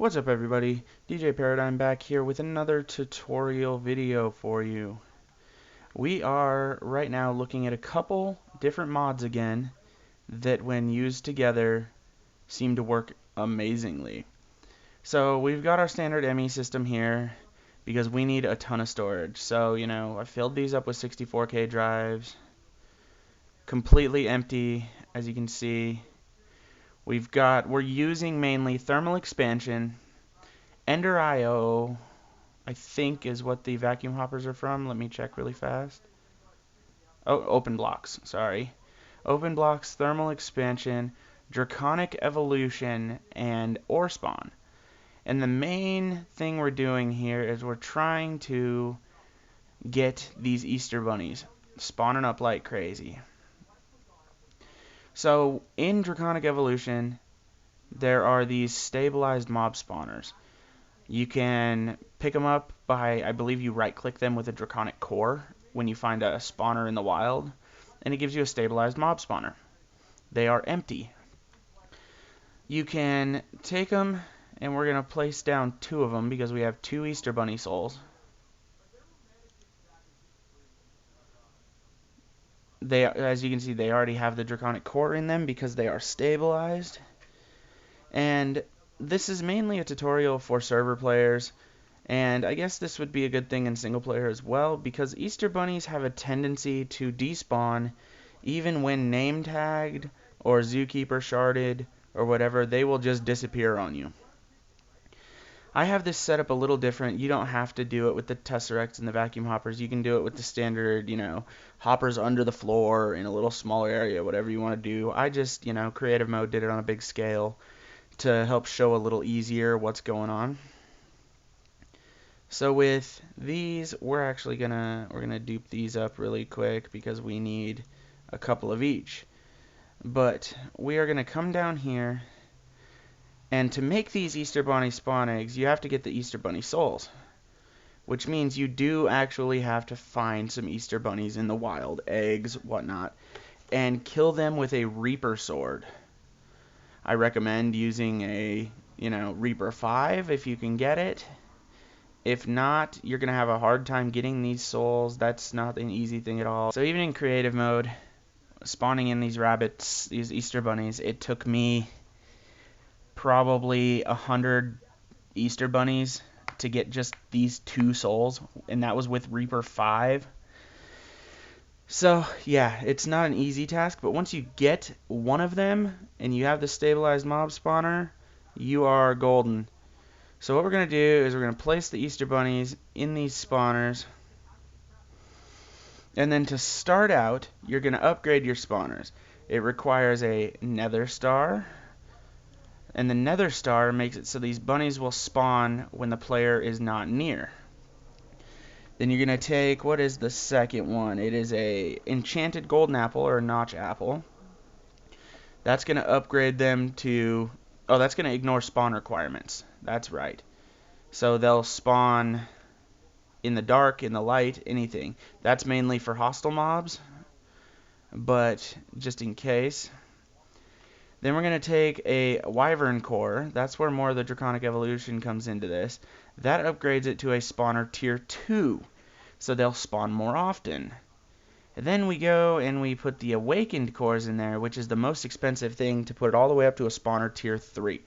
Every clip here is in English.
What's up everybody, DJ Paradigm back here with another tutorial video for you. We are right now looking at a couple different mods again that when used together seem to work amazingly. So we've got our standard ME system here because we need a ton of storage. So I filled these up with 64K drives, completely empty as you can see. We're using mainly thermal expansion. Ender IO, I think, is what the vacuum hoppers are from. Let me check really fast. Oh, open blocks, sorry. Open blocks, thermal expansion, Draconic Evolution, and OreSpawn. And the main thing we're doing here is we're trying to get these Easter bunnies spawning up like crazy. So in Draconic Evolution, there are these stabilized mob spawners. You can pick them up by, I believe you right-click them with a Draconic core when you find a spawner in the wild, and it gives you a stabilized mob spawner. They are empty. You can take them, and we're going to place down 2 of them because we have 2 Easter Bunny souls. As you can see, they already have the Draconic core in them because they are stabilized. And this is mainly a tutorial for server players. And I guess this would be a good thing in single player as well, because Easter bunnies have a tendency to despawn even when name tagged or zookeeper sharded or whatever. They will just disappear on you. I have this set up a little different. You don't have to do it with the tesseracts and the vacuum hoppers. You can do it with the standard, hoppers under the floor in a little smaller area, whatever you want to do. I just, creative mode did it on a big scale to help show a little easier what's going on. So with these, we're gonna dupe these up really quick because we need a couple of each. But we are gonna come down here, and to make these Easter Bunny spawn eggs, you have to get the Easter Bunny souls, which means you do actually have to find some Easter bunnies in the wild, eggs, whatnot, and kill them with a Reaper sword. I recommend using a, Reaper 5 if you can get it. If not, you're going to have a hard time getting these souls. That's not an easy thing at all. So even in creative mode, spawning in these rabbits, these Easter bunnies, it took me probably 100 Easter bunnies to get just these 2 souls, and that was with Reaper 5. So yeah, it's not an easy task, but once you get one of them and you have the stabilized mob spawner, you are golden. So what we're going to do is we're going to place the Easter bunnies in these spawners. And then to start out, you're going to upgrade your spawners. It requires a nether star. And the nether star makes it so these bunnies will spawn when the player is not near. Then you're going to take, what is the second one? It is a enchanted golden apple or a notch apple. That's going to upgrade them to... Oh, that's going to ignore spawn requirements. That's right. So they'll spawn in the dark, in the light, anything. That's mainly for hostile mobs, but just in case. Then we're going to take a wyvern core. That's where more of the Draconic Evolution comes into this. That upgrades it to a spawner tier 2, so they'll spawn more often. And then we go and we put the awakened cores in there, which is the most expensive thing, to put it all the way up to a spawner tier 3.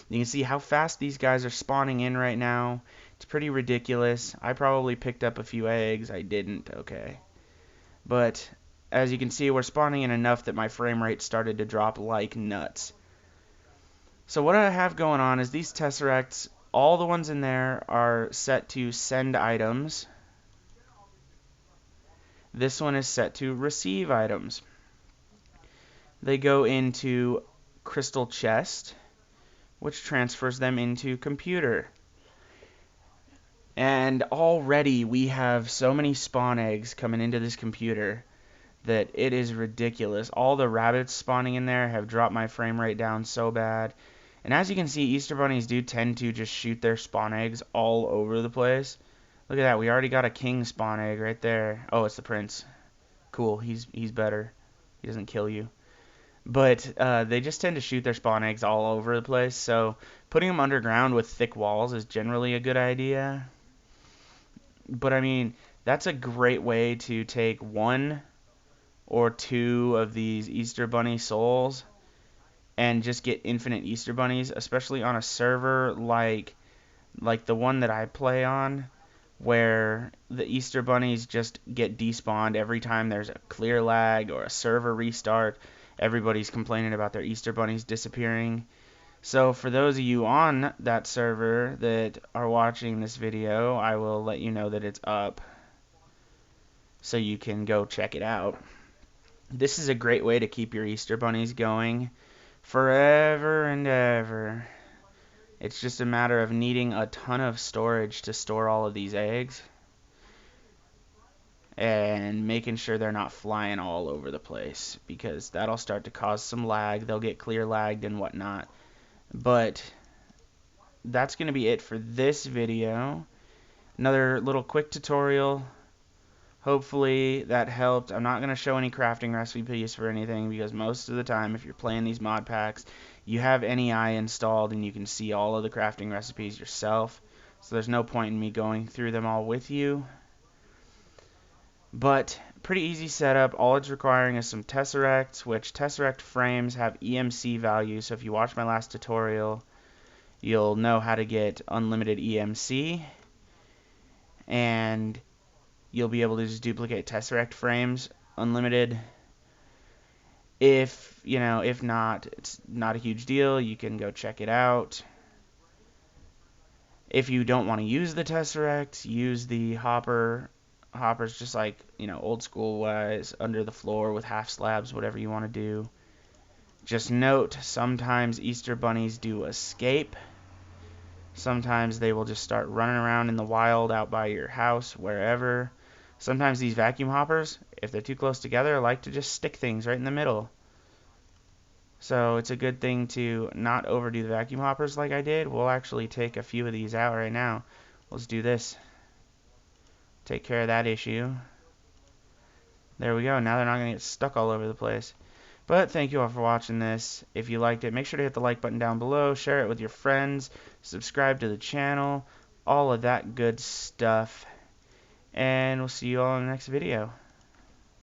You can see how fast these guys are spawning in right now. It's pretty ridiculous. I probably picked up a few eggs. I didn't, okay. But as you can see, we're spawning in enough that my frame rate started to drop like nuts. So what I have going on is these tesseracts, all the ones in there are set to send items. This one is set to receive items. They go into crystal chest, which transfers them into computer. And already we have so many spawn eggs coming into this computer that it is ridiculous. All the rabbits spawning in there have dropped my frame rate down so bad. And as you can see, Easter bunnies do tend to just shoot their spawn eggs all over the place. Look at that, we already got a king spawn egg right there. Oh, it's the prince. Cool, he's better. He doesn't kill you. But they just tend to shoot their spawn eggs all over the place, so putting them underground with thick walls is generally a good idea. But I mean, that's a great way to take 1 or 2 of these Easter Bunny souls and just get infinite Easter Bunnies, especially on a server like the one that I play on, where the Easter Bunnies just get despawned every time there's a clear lag or a server restart. Everybody's complaining about their Easter Bunnies disappearing. So for those of you on that server that are watching this video, I will let you know that it's up so you can go check it out. This is a great way to keep your Easter Bunnies going forever and ever. It's just a matter of needing a ton of storage to store all of these eggs and making sure they're not flying all over the place, because that'll start to cause some lag. They'll get clear lagged and whatnot. But that's going to be it for this video. Another little quick tutorial. Hopefully that helped. I'm not going to show any crafting recipes for anything, because most of the time if you're playing these mod packs, you have NEI installed and you can see all of the crafting recipes yourself. So there's no point in me going through them all with you. But pretty easy setup. All it's requiring is some tesseracts, which tesseract frames have EMC value. So if you watch my last tutorial, you'll know how to get unlimited EMC, and you'll be able to just duplicate tesseract frames unlimited. If not, it's not a huge deal. You can go check it out. If you don't want to use the tesseract, use the hoppers, just like old school wise, under the floor with half slabs, whatever you want to do. Just note, sometimes Easter bunnies do escape. Sometimes they will just start running around in the wild out by your house, wherever. Sometimes these vacuum hoppers, if they're too close together, like to just stick things right in the middle. So it's a good thing to not overdo the vacuum hoppers like I did. We'll actually take a few of these out right now. Let's do this. Take care of that issue. There we go. Now they're not going to get stuck all over the place. But thank you all for watching this. If you liked it, make sure to hit the like button down below, share it with your friends, subscribe to the channel, all of that good stuff. And we'll see you all in the next video.